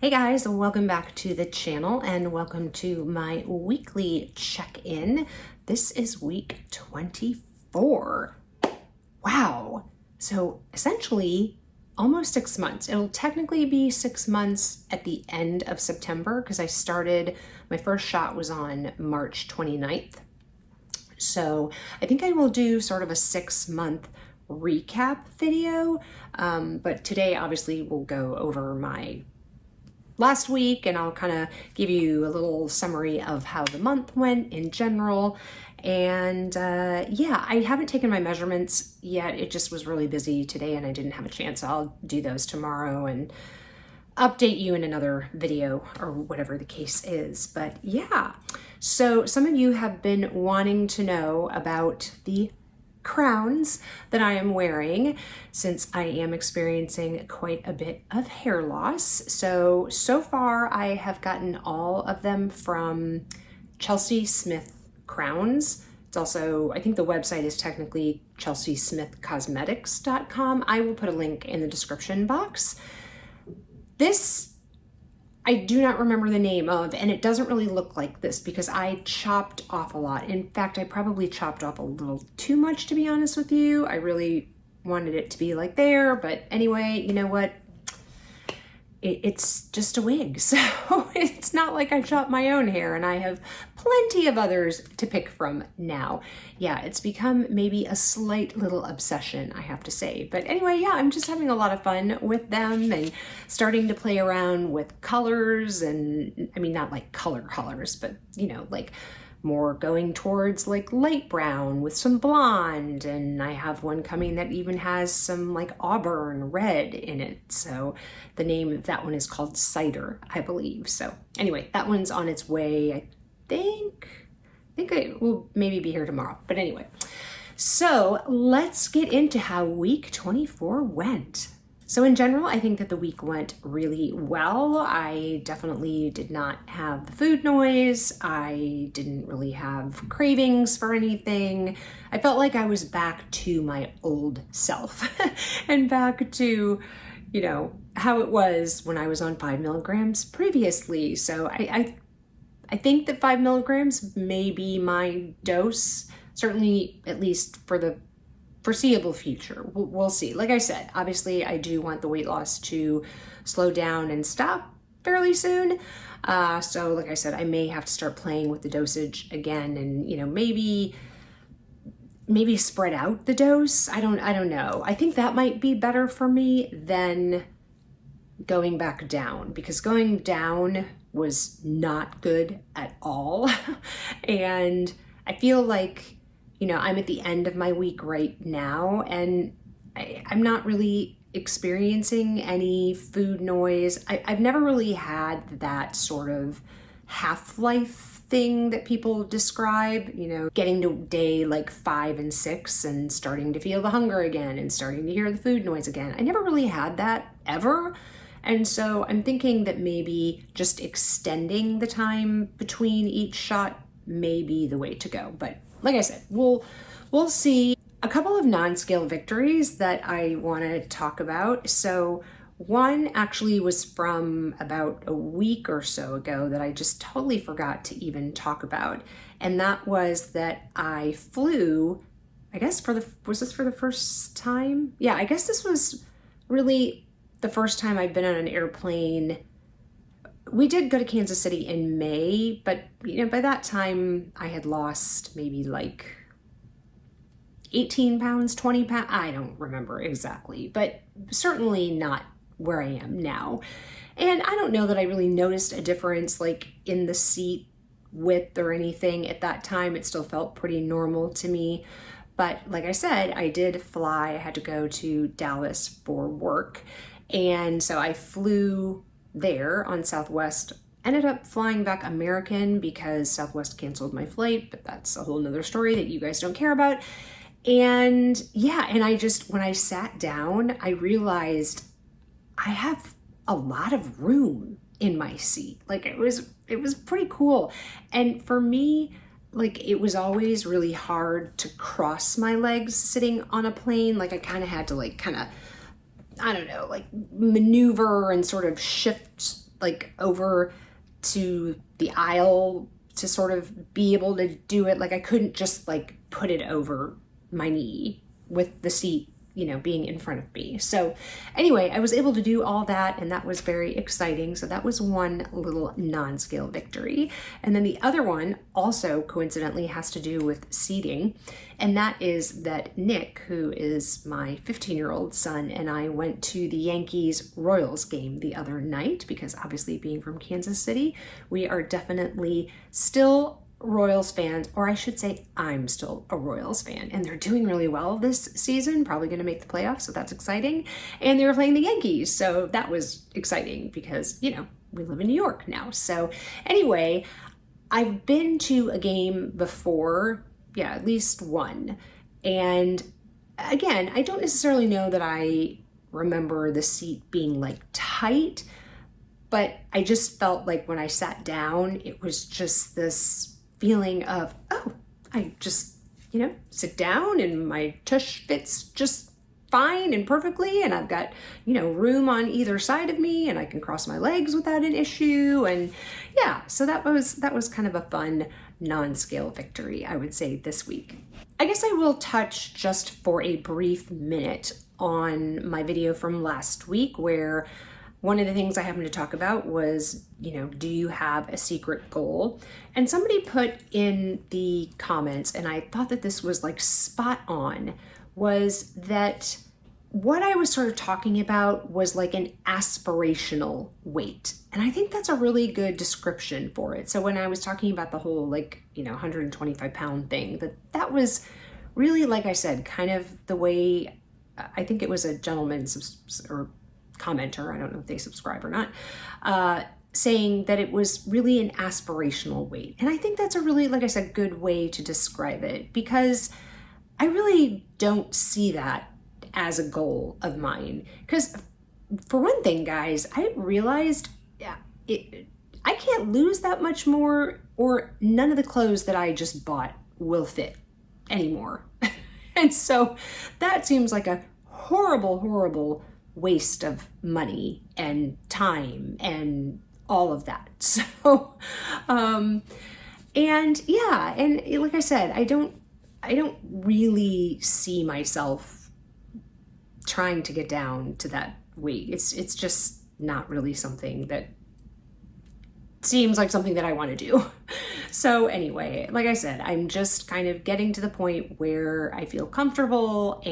Hey guys, welcome back to the channel and welcome to my weekly check-in. This is week 24. Wow. So essentially almost 6 months. It'll technically be 6 months at the end of September because I started, my first shot was on March 29th. So I think I will do sort of a 6-month recap video. But today obviously we'll go over my last week and I'll kind of give you a little summary of how the month went in general. And yeah, I haven't taken my measurements yet. It just was really busy today and I didn't have a chance. I'll do those tomorrow and update you in another video or whatever the case is. But yeah, so some of you have been wanting to know about the crowns that I am wearing since I am experiencing quite a bit of hair loss. So far I have gotten all of them from Chelsea Smith Crowns. It's also, I think the website is technically chelseasmithcosmetics.com. I will put a link in the description box. This I do not remember the name of, and it doesn't really look like this because I chopped off a lot. In fact, I probably chopped off a little too much, to be honest with you. I really wanted it to be like there, but anyway, you know what? It's just a wig, so it's not like I chopped my own hair, and I have plenty of others to pick from now. Yeah, it's become maybe a slight little obsession, I have to say. But anyway, yeah, I'm just having a lot of fun with them and starting to play around with colors, and I mean, not like colors, but you know, like more going towards like light brown with some blonde, and I have one coming that even has some like auburn red in it. So the name of that one is called Cider, I believe. So anyway, that one's on its way. I think it will maybe be here tomorrow. But anyway, so let's get into how week 24 went. So in general, I think that the week went really well. I definitely did not have the food noise. I didn't really have cravings for anything. I felt like I was back to my old self and back to, you know, how it was when I was on 5 milligrams previously. So I think that 5 milligrams may be my dose, certainly at least for the foreseeable future. We'll see. Like I said, obviously I do want the weight loss to slow down and stop fairly soon. So like I said, I may have to start playing with the dosage again and, you know, maybe spread out the dose. I don't know. I think that might be better for me than going back down, because going down was not good at all. And I feel like, you know, I'm at the end of my week right now, and I'm not really experiencing any food noise. I've never really had that sort of half-life thing that people describe, you know, getting to day like 5 and 6 and starting to feel the hunger again and starting to hear the food noise again. I never really had that ever. And so I'm thinking that maybe just extending the time between each shot may be the way to go. But like I said, we'll see. A couple of non-scale victories that I want to talk about. So one actually was from about a week or so ago that I just totally forgot to even talk about. And that was that I flew, I guess was this for the first time? Yeah, I guess this was really the first time I've been on an airplane. We did go to Kansas City in May, but you know, by that time I had lost maybe like 18 pounds, 20 pounds. I don't remember exactly, but certainly not where I am now. And I don't know that I really noticed a difference like in the seat width or anything at that time. It still felt pretty normal to me. But like I said, I did fly. I had to go to Dallas for work. And so I flew there on Southwest, ended up flying back American because Southwest canceled my flight, but that's a whole nother story that you guys don't care about. And yeah, and I just, when I sat down, I realized I have a lot of room in my seat. Like it was pretty cool. And for me, like it was always really hard to cross my legs sitting on a plane. Like I kind of had to like I don't know, like maneuver and sort of shift like over to the aisle to sort of be able to do it. Like I couldn't just like put it over my knee with the seat, you know, being in front of me. So anyway, I was able to do all that, and that was very exciting. So that was one little non-scale victory. And then the other one also coincidentally has to do with seating. And that is that Nick, who is my 15-year-old son, and I went to the Yankees Royals game the other night, because obviously being from Kansas City, we are definitely still Royals fans, or I should say I'm still a Royals fan, and they're doing really well this season, probably going to make the playoffs, so that's exciting. And they were playing the Yankees, so that was exciting because, you know, we live in New York now. So anyway, I've been to a game before, yeah, at least one. And again, I don't necessarily know that I remember the seat being like tight, but I just felt like when I sat down, it was just this feeling of, oh, I just, you know, sit down and my tush fits just fine and perfectly, and I've got, you know, room on either side of me, and I can cross my legs without an issue. And yeah, so that was kind of a fun non-scale victory, I would say, this week. I guess I will touch just for a brief minute on my video from last week, where one of the things I happened to talk about was, you know, do you have a secret goal? And somebody put in the comments, and I thought that this was like spot on, was that what I was sort of talking about was like an aspirational weight. And I think that's a really good description for it. So when I was talking about the whole, like, you know, 125-pound thing, that was really, like I said, kind of the way, I think it was a gentleman or commenter, I don't know if they subscribe or not, saying that it was really an aspirational weight. And I think that's a really, like I said, good way to describe it, because I really don't see that as a goal of mine. Because for one thing, guys, I realized I can't lose that much more, or none of the clothes that I just bought will fit anymore. And so that seems like a horrible, horrible waste of money and time and all of that. So, and yeah, and like I said, I don't really see myself trying to get down to that weight. It's just not really something that seems like something that I want to do. So anyway, like I said, I'm just kind of getting to the point where I feel comfortable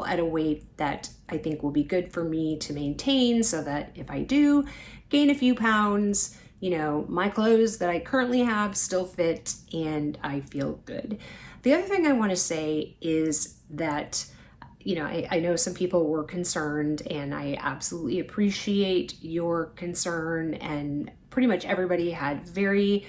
at a weight that I think will be good for me to maintain, so that if I do gain a few pounds, you know, my clothes that I currently have still fit and I feel good. The other thing I want to say is that, you know, I know some people were concerned, and I absolutely appreciate your concern, and pretty much everybody had very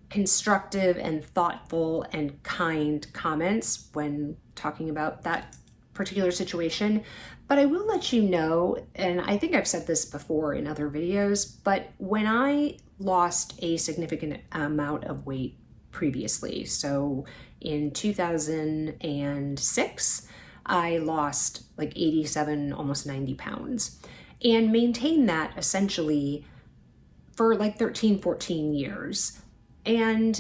constructive and thoughtful and kind comments when talking about that particular situation. But I will let you know, and I think I've said this before in other videos, but when I lost a significant amount of weight previously, so in 2006, I lost like 87, almost 90 pounds, and maintained that essentially for like 13, 14 years. And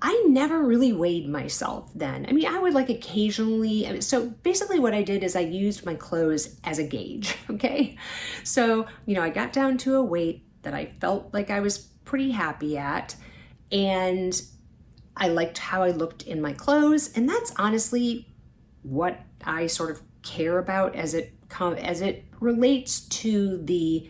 I never really weighed myself then. I mean, I would like occasionally, so basically what I did is I used my clothes as a gauge, okay? So, you know, I got down to a weight that I felt like I was pretty happy at, and I liked how I looked in my clothes, and that's honestly what I sort of care about as it relates to the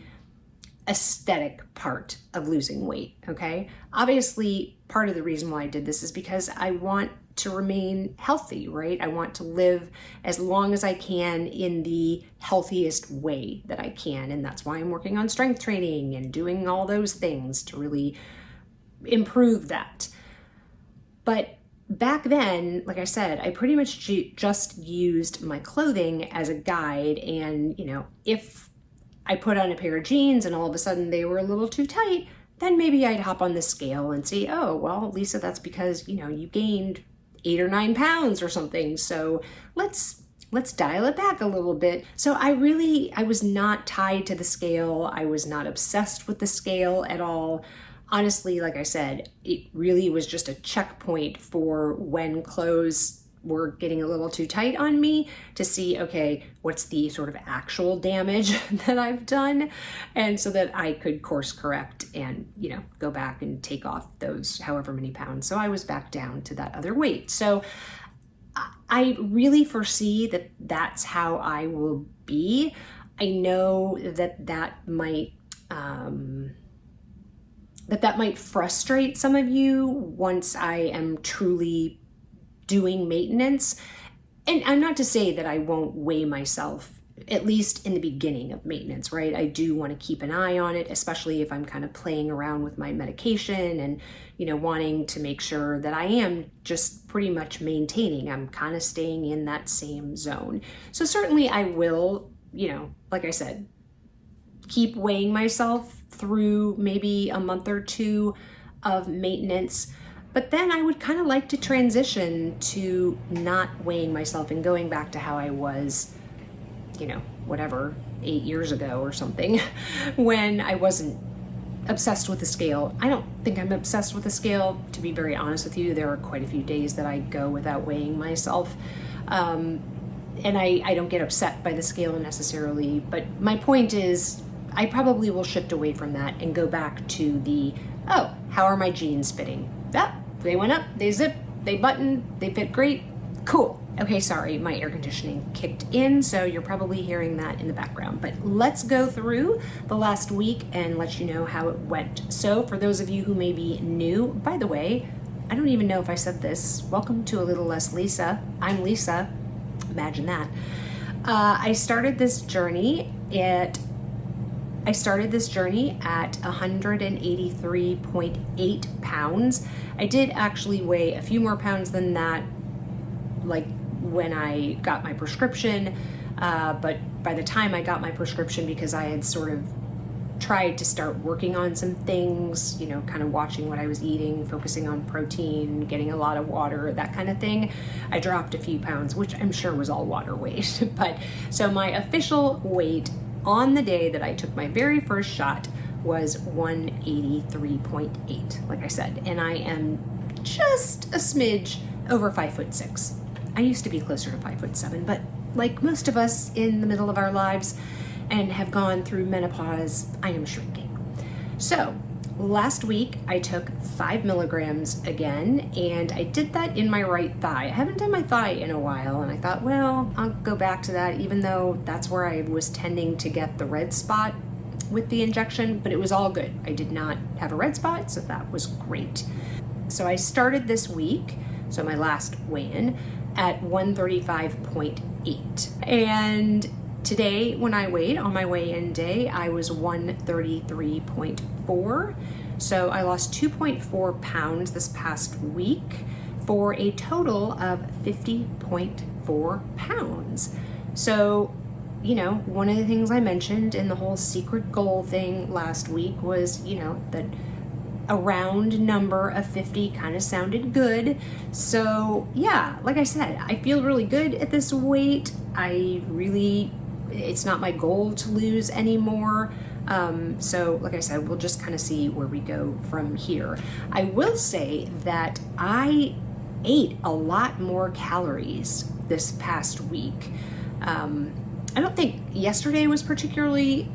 aesthetic part of losing weight, okay? Obviously, part of the reason why I did this is because I want to remain healthy, right? I want to live as long as I can in the healthiest way that I can, and that's why I'm working on strength training and doing all those things to really improve that. But back then, like I said, I pretty much just used my clothing as a guide, and, you know, if I put on a pair of jeans and all of a sudden they were a little too tight, then maybe I'd hop on the scale and see, oh, well, Lisa, that's because, you know, you gained 8 or 9 pounds or something. So let's let's dial it back a little bit. So I was not tied to the scale. I was not obsessed with the scale at all. Honestly, like I said, it really was just a checkpoint for when clothes were getting a little too tight on me to see, okay, what's the sort of actual damage that I've done? And so that I could course correct and, go back and take off those however many pounds. So I was back down to that other weight. So I really foresee that that's how I will be. I know that might frustrate some of you once I am truly doing maintenance. And I'm not to say that I won't weigh myself, at least in the beginning of maintenance, right? I do want to keep an eye on it, especially if I'm kind of playing around with my medication and, wanting to make sure that I am just pretty much maintaining. I'm kind of staying in that same zone. So certainly I will, like I said, keep weighing myself through maybe a month or two of maintenance. But then I would kind of like to transition to not weighing myself and going back to how I was, 8 years ago or something, when I wasn't obsessed with the scale. I don't think I'm obsessed with the scale, to be very honest with you. There are quite a few days that I go without weighing myself. And I don't get upset by the scale necessarily. But my point is, I probably will shift away from that and go back to the, how are my jeans fitting? They went up, they zipped, they buttoned, they fit great, cool. Okay, sorry, my air conditioning kicked in, so you're probably hearing that in the background. But let's go through the last week and let you know how it went. So for those of you who may be new, by the way, I don't even know if I said this. Welcome to A Little Less Lisa. I'm Lisa. Imagine that. I started this journey at 183.8 pounds. I did actually weigh a few more pounds than that, like when I got my prescription. But by the time I got my prescription, because I had sort of tried to start working on some things, kind of watching what I was eating, focusing on protein, getting a lot of water, that kind of thing, I dropped a few pounds, which I'm sure was all water weight. But so my official weight on the day that I took my very first shot was 183.8, like I said, and I am just a smidge over 5'6". I used to be closer to 5'7", but like most of us in the middle of our lives and have gone through menopause, I am shrinking. So last week I took 5 milligrams again, and I did that in my right thigh. I haven't done my thigh in a while, and I thought, well, I'll go back to that, even though that's where I was tending to get the red spot with the injection, but it was all good. I did not have a red spot, so that was great. So I started this week, so my last weigh-in, at 135.8. And today, when I weighed on my weigh-in day, I was 133.4. So I lost 2.4 pounds this past week for a total of 50.4 pounds. So, one of the things I mentioned in the whole secret goal thing last week was, that a round number of 50 kind of sounded good. So yeah, like I said, I feel really good at this weight. It's not my goal to lose anymore. So like I said, we'll just kind of see where we go from here. I will say that I ate a lot more calories this past week. I don't think yesterday was particularly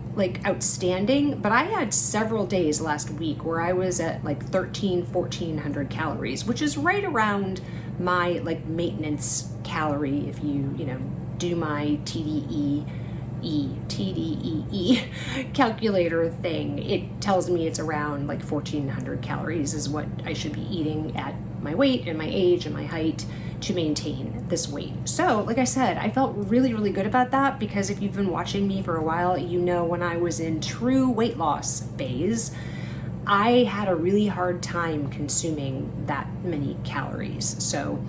outstanding, but I had several days last week where I was at 1,400 calories, which is right around my maintenance calorie. If you do my TDEE calculator thing, it tells me it's around 1,400 calories is what I should be eating at my weight and my age and my height to maintain this weight. So like I said, I felt really, really good about that, because if you've been watching me for a while, when I was in true weight loss phase, I had a really hard time consuming that many calories. So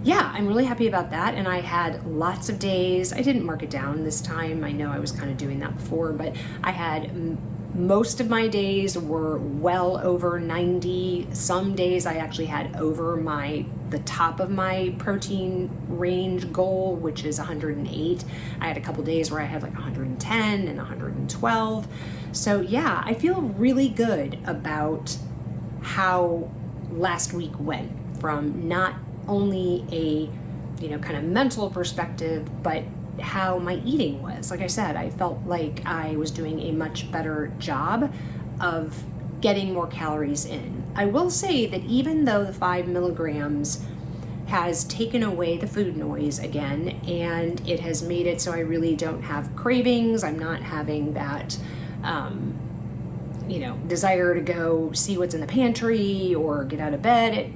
yeah, I'm really happy about that. And I had lots of days, I didn't mark it down this time. I know I was kind of doing that before, but I had most of my days were well over 90. Some days I actually had over my the top of my protein range goal, which is 108. I had a couple days where I had like 110 and 112. So yeah, I feel really good about how last week went, from not only a, kind of mental perspective, but how my eating was. Like I said, I felt like I was doing a much better job of getting more calories in. I will say that even though the 5 milligrams has taken away the food noise again, and it has made it so I really don't have cravings, I'm not having that, desire to go see what's in the pantry or get out of bed at,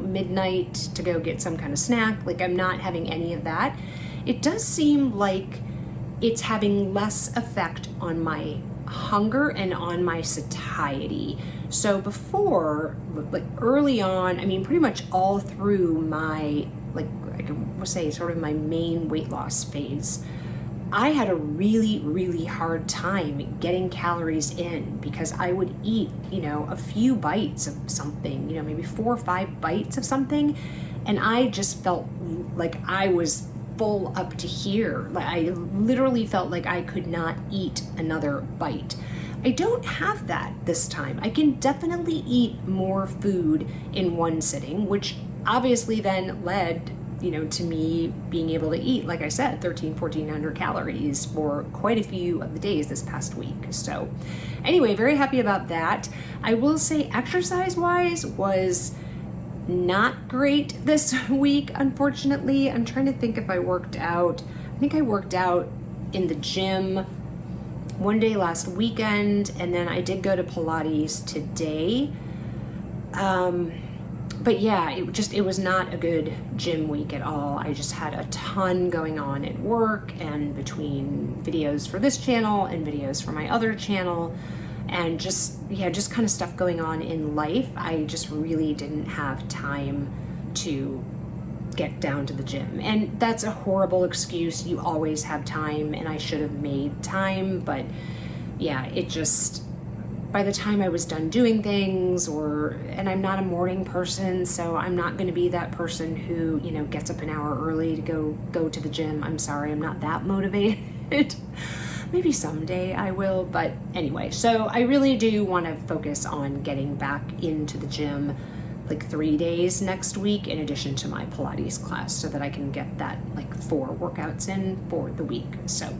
midnight to go get some kind of snack. Like, I'm not having any of that. It does seem like it's having less effect on my hunger and on my satiety. So before, like early on, I mean, pretty much all through my, like, I can say sort of my main weight loss phase, I had a really, really hard time getting calories in, because I would eat, a few bites of something, maybe 4 or 5 bites of something, and I just felt like I was full up to here. Like, I literally felt like I could not eat another bite. I don't have that this time. I can definitely eat more food in one sitting, which obviously then led to me being able to eat, like I said, 1,400 calories for quite a few of the days this past week. So anyway, very happy about that. I will say exercise-wise was not great this week, unfortunately. I'm trying to think if I worked out. I think I worked out in the gym one day last weekend, and then I did go to Pilates today. But yeah, it was not a good gym week at all. I just had a ton going on at work, and between videos for this channel and videos for my other channel, and just kind of stuff going on in life, I just really didn't have time to get down to the gym. And that's a horrible excuse. You always have time, and I should have made time, but yeah, it just, by the time I was done doing things, and I'm not a morning person, so I'm not going to be that person who, gets up an hour early to go to the gym. I'm sorry, I'm not that motivated. Maybe someday I will, but anyway, so I really do want to focus on getting back into the gym like 3 days next week, in addition to my Pilates class, so that I can get that like 4 workouts in for the week. So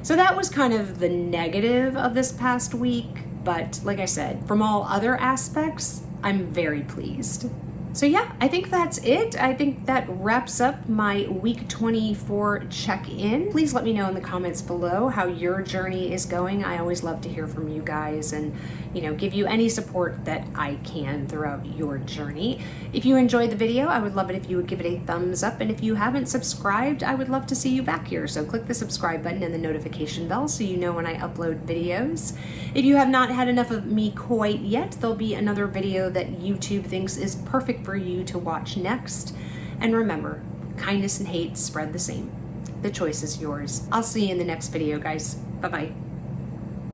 that was kind of the negative of this past week. But like I said, from all other aspects, I'm very pleased. So yeah, I think that's it. I think that wraps up my week 24 check-in. Please let me know in the comments below how your journey is going. I always love to hear from you guys and, give you any support that I can throughout your journey. If you enjoyed the video, I would love it if you would give it a thumbs up. And if you haven't subscribed, I would love to see you back here. So click the subscribe button and the notification bell so you know when I upload videos. If you have not had enough of me quite yet, there'll be another video that YouTube thinks is perfect for you to watch next. And remember, kindness and hate spread the same. The choice is yours. I'll see you in the next video, guys. Bye-bye.